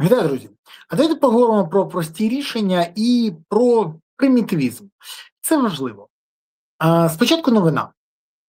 Вітаю, друзі! А давайте поговоримо про прості рішення і про примітивізм. Це важливо. Спочатку новина.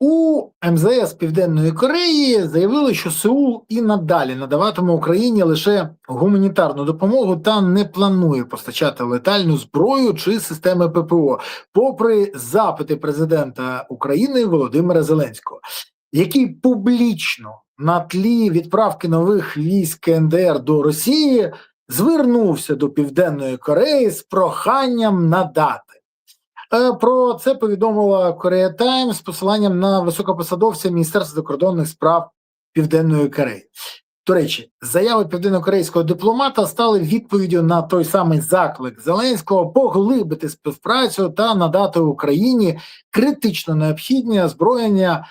У МЗС Південної Кореї заявили, що Сеул і надалі надаватиме Україні лише гуманітарну допомогу та не планує постачати летальну зброю чи системи ППО, попри запити президента України Володимира Зеленського, який публічно на тлі відправки нових військ КНДР до Росії звернувся до Південної Кореї з проханням надати. Про це повідомила Korea Times з посиланням на високопосадовця Міністерства закордонних справ Південної Кореї. До речі, заяви південнокорейського дипломата стали відповіддю на той самий заклик Зеленського поглибити співпрацю та надати Україні критично необхідне озброєння,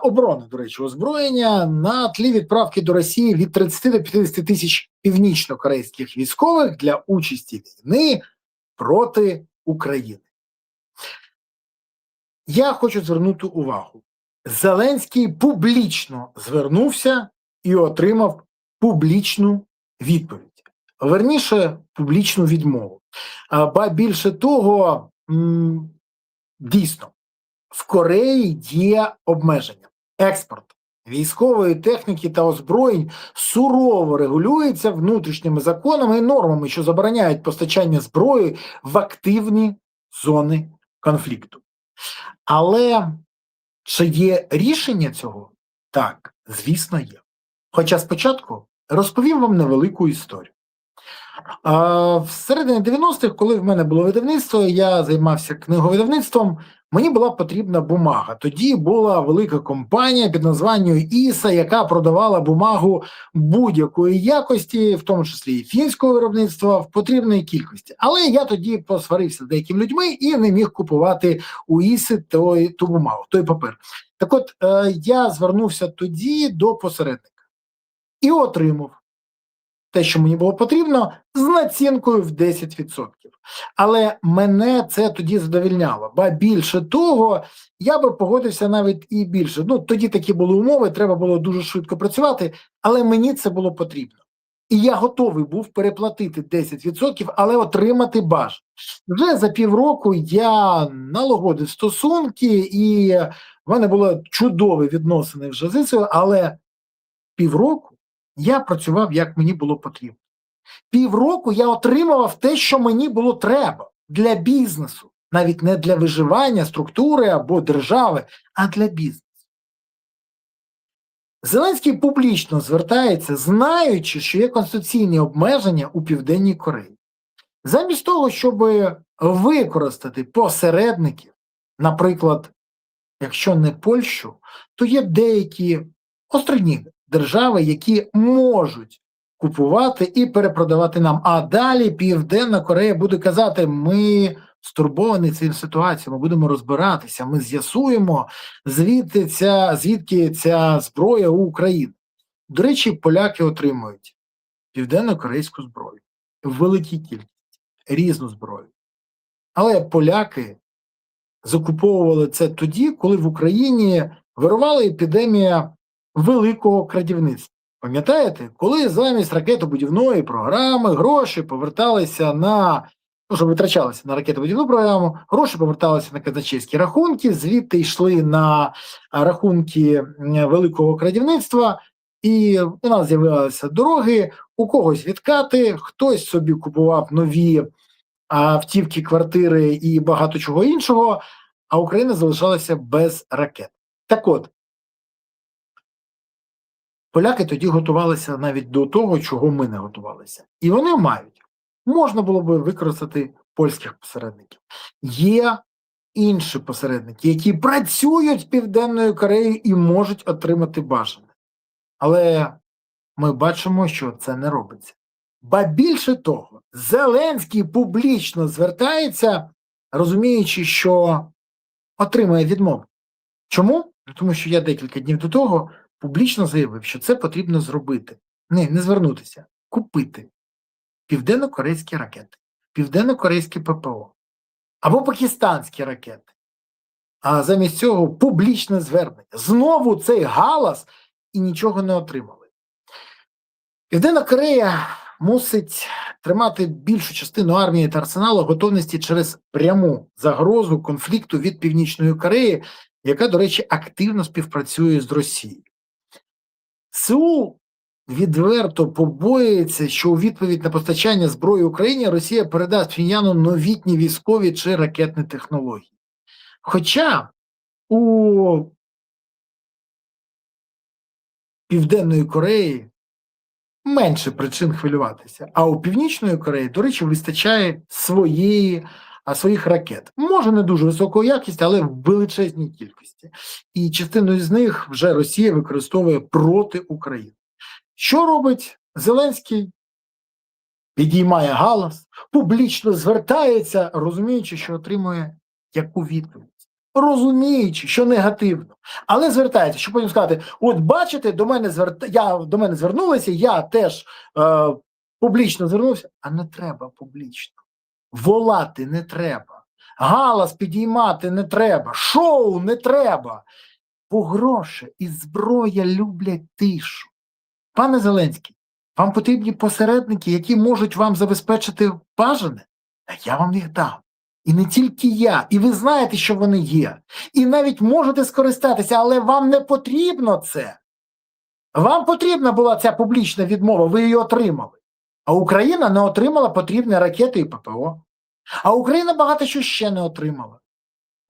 оборони, до речі, озброєння на тлі відправки до Росії від 30 до 50 тисяч північно-корейських військових для участі війни проти України. Я хочу звернути увагу. Зеленський публічно звернувся і отримав публічну відповідь. Верніше, публічну відмову. Ба більше того, дійсно, в Кореї є обмеження. Експорт військової техніки та озброєнь сурово регулюється внутрішніми законами і нормами, що забороняють постачання зброї в активні зони конфлікту. Але чи є рішення цього? Так, звісно, є. Хоча спочатку розповім вам невелику історію. В середині 90-х, коли в мене було видавництво, я займався книговидавництвом, мені була потрібна бумага. Тоді була велика компанія під названням «Іса», яка продавала бумагу будь-якої якості, в тому числі і фінського виробництва, в потрібній кількості. Але я тоді посварився з деякими людьми і не міг купувати у «Іси» ту бумагу, той папір. Так от, я звернувся тоді до посередника і отримав те, що мені було потрібно, з націнкою в 10%. Але мене це тоді задовольняло. Ба більше того, я би погодився навіть і більше. Тоді такі були умови, треба було дуже швидко працювати, але мені це було потрібно. І я готовий був переплатити 10%, але отримати бажано. Вже за півроку я налагодив стосунки, і в мене були чудові відносини вже з цією, але півроку я працював, як мені було потрібно. Півроку я отримував те, що мені було треба для бізнесу. Навіть не для виживання структури або держави, а для бізнесу. Зеленський публічно звертається, знаючи, що є конституційні обмеження у Південній Кореї. Замість того, щоб використати посередників, наприклад, якщо не Польщу, то є деякі островні держави, які можуть купувати і перепродавати нам. А далі Південна Корея буде казати, ми стурбовані цією ситуацією, ми будемо розбиратися, ми з'ясуємо, звідки ця зброя у Україні. До речі, поляки отримують південно-корейську зброю в великій кількості, різну зброю. Але поляки закуповували це тоді, коли в Україні вирувала епідемія великого крадівництва. Пам'ятаєте, коли замість ракетобудівної програми гроші поверталися щоб витрачалися на ракетобудівну програму, гроші поверталися на казначейські рахунки, звідти йшли на рахунки великого крадівництва, і у нас з'явилися дороги, у когось відкати, хтось собі купував нові автівки, квартири і багато чого іншого, а Україна залишалася без ракет. Так от, поляки тоді готувалися навіть до того, чого ми не готувалися. І вони мають. Можна було би використати польських посередників. Є інші посередники, які працюють з Південною Кореєю і можуть отримати бажане. Але ми бачимо, що це не робиться. Ба більше того, Зеленський публічно звертається, розуміючи, що отримає відмову. Чому? Тому що я декілька днів до того публічно заявив, що це потрібно зробити. Не звернутися, купити південно-корейські ракети, південно-корейське ППО або пакистанські ракети. А замість цього публічне звернення. Знову цей галас і нічого не отримали. Південна Корея мусить тримати більшу частину армії та арсеналу готовності через пряму загрозу конфлікту від Північної Кореї, яка, до речі, активно співпрацює з Росією. Сеул відверто побоюється, що у відповідь на постачання зброї Україні Росія передасть Пхеньяну новітні військові чи ракетні технології. Хоча у Південної Кореї менше причин хвилюватися, а у Північної Кореї, до речі, вистачає своїх ракет. Може, не дуже високої якості, але в величезній кількості. І частину з них вже Росія використовує проти України. Що робить Зеленський? Підіймає галас, публічно звертається, розуміючи, що отримує яку відповідь. Розуміючи, що негативно. Але звертається, щоб потім сказати, от бачите, до мене звернулися, я теж публічно звернувся. А не треба публічно. Волати не треба. Галас підіймати не треба. Шоу не треба. Бо гроші і зброя люблять тишу. Пане Зеленський, вам потрібні посередники, які можуть вам забезпечити бажане? А я вам їх дам. І не тільки я, і ви знаєте, що вони є. І навіть можете скористатися, але вам не потрібно це. Вам потрібна була ця публічна відмова, ви її отримали. А Україна не отримала потрібні ракети і ППО. А Україна багато що ще не отримала.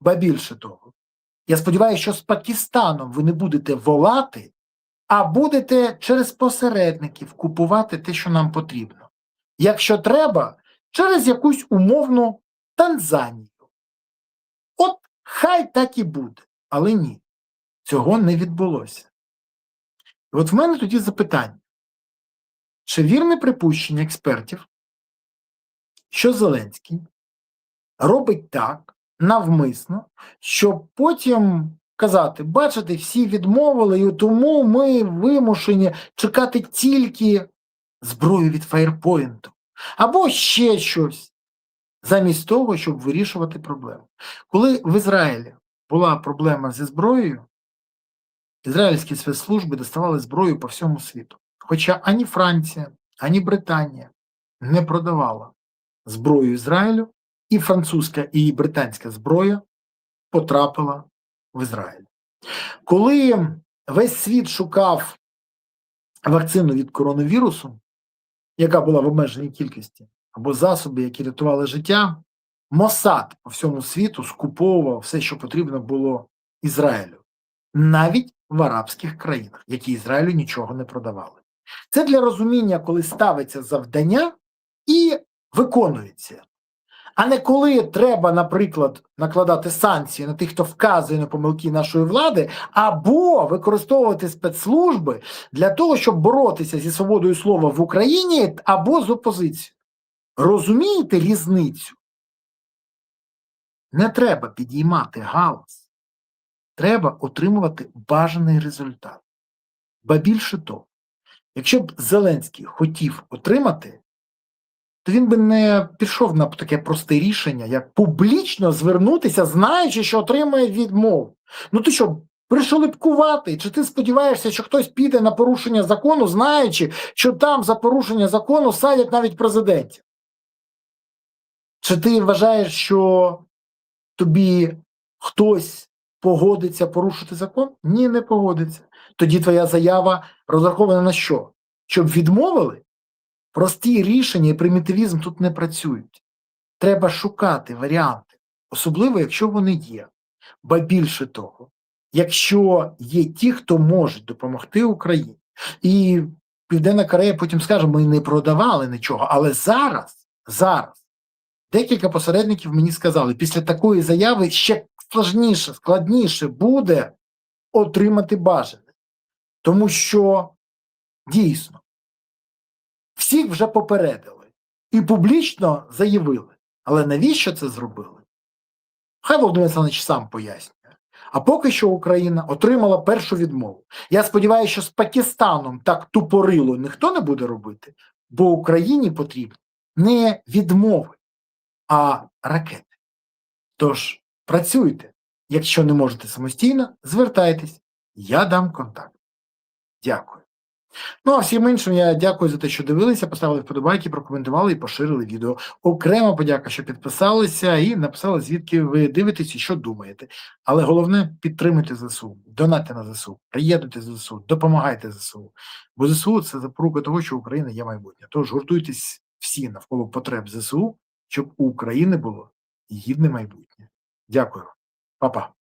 Ба більше того. Я сподіваюся, що з Пакистаном ви не будете волати, а будете через посередників купувати те, що нам потрібно. Якщо треба, через якусь умовну Танзанію. От хай так і буде. Але ні, цього не відбулося. І от в мене тоді запитання. Чи вірне припущення експертів, що Зеленський робить так, навмисно, щоб потім казати, бачите, всі відмовили, і тому ми вимушені чекати тільки зброю від Фаєрпойнту. Або ще щось. Замість того, щоб вирішувати проблему. Коли в Ізраїлі була проблема зі зброєю, ізраїльські спецслужби доставали зброю по всьому світу. Хоча ані Франція, ані Британія не продавала зброю Ізраїлю, і французька, і британська зброя потрапила в Ізраїль. Коли весь світ шукав вакцину від коронавірусу, яка була в обмеженій кількості, або засоби, які рятували життя, Моссад по всьому світу скуповував все, що потрібно було Ізраїлю. Навіть в арабських країнах, які Ізраїлю нічого не продавали. Це для розуміння, коли ставиться завдання і виконується. А не коли треба, наприклад, накладати санкції на тих, хто вказує на помилки нашої влади, або використовувати спецслужби для того, щоб боротися зі свободою слова в Україні, або з опозицією. Розумієте різницю? Не треба підіймати галас. Треба отримувати бажаний результат. Ба більше того, якщо б Зеленський хотів отримати, то він би не пішов на таке просте рішення, як публічно звернутися, знаючи, що отримає відмову. Ну ти що, пришелепкувати? Чи ти сподіваєшся, що хтось піде на порушення закону, знаючи, що там за порушення закону садять навіть президентів? Чи ти вважаєш, що тобі хтось погодиться порушити закон? Ні, не погодиться. Тоді твоя заява розрахована на що? Щоб відмовили? Прості рішення і примітивізм тут не працюють. Треба шукати варіанти, особливо, якщо вони є. Ба більше того, якщо є ті, хто можуть допомогти Україні. І Південна Корея потім скаже, ми не продавали нічого, але зараз, декілька посередників мені сказали, після такої заяви ще складніше буде отримати бажане. Тому що, дійсно, всіх вже попередили і публічно заявили. Але навіщо це зробили? Хай Володимир Олександрович сам пояснює. А поки що Україна отримала першу відмову. Я сподіваюся, що з Пакистаном так тупорило ніхто не буде робити, бо Україні потрібні не відмови, а ракети. Тож, працюйте. Якщо не можете самостійно, звертайтесь. Я дам контакт. Дякую. Ну, а всім іншим я дякую за те, що дивилися, поставили вподобайки, прокоментували і поширили відео. Окрема подяка, що підписалися і написали, звідки ви дивитесь і що думаєте. Але головне, підтримуйте ЗСУ, донатьте на ЗСУ, приєднуйте ЗСУ, допомагайте ЗСУ. Бо ЗСУ – це запорука того, що Україна є майбутнє. Тож гуртуйтесь всі навколо потреб ЗСУ, щоб у України було гідне майбутнє. Дякую. Па-па.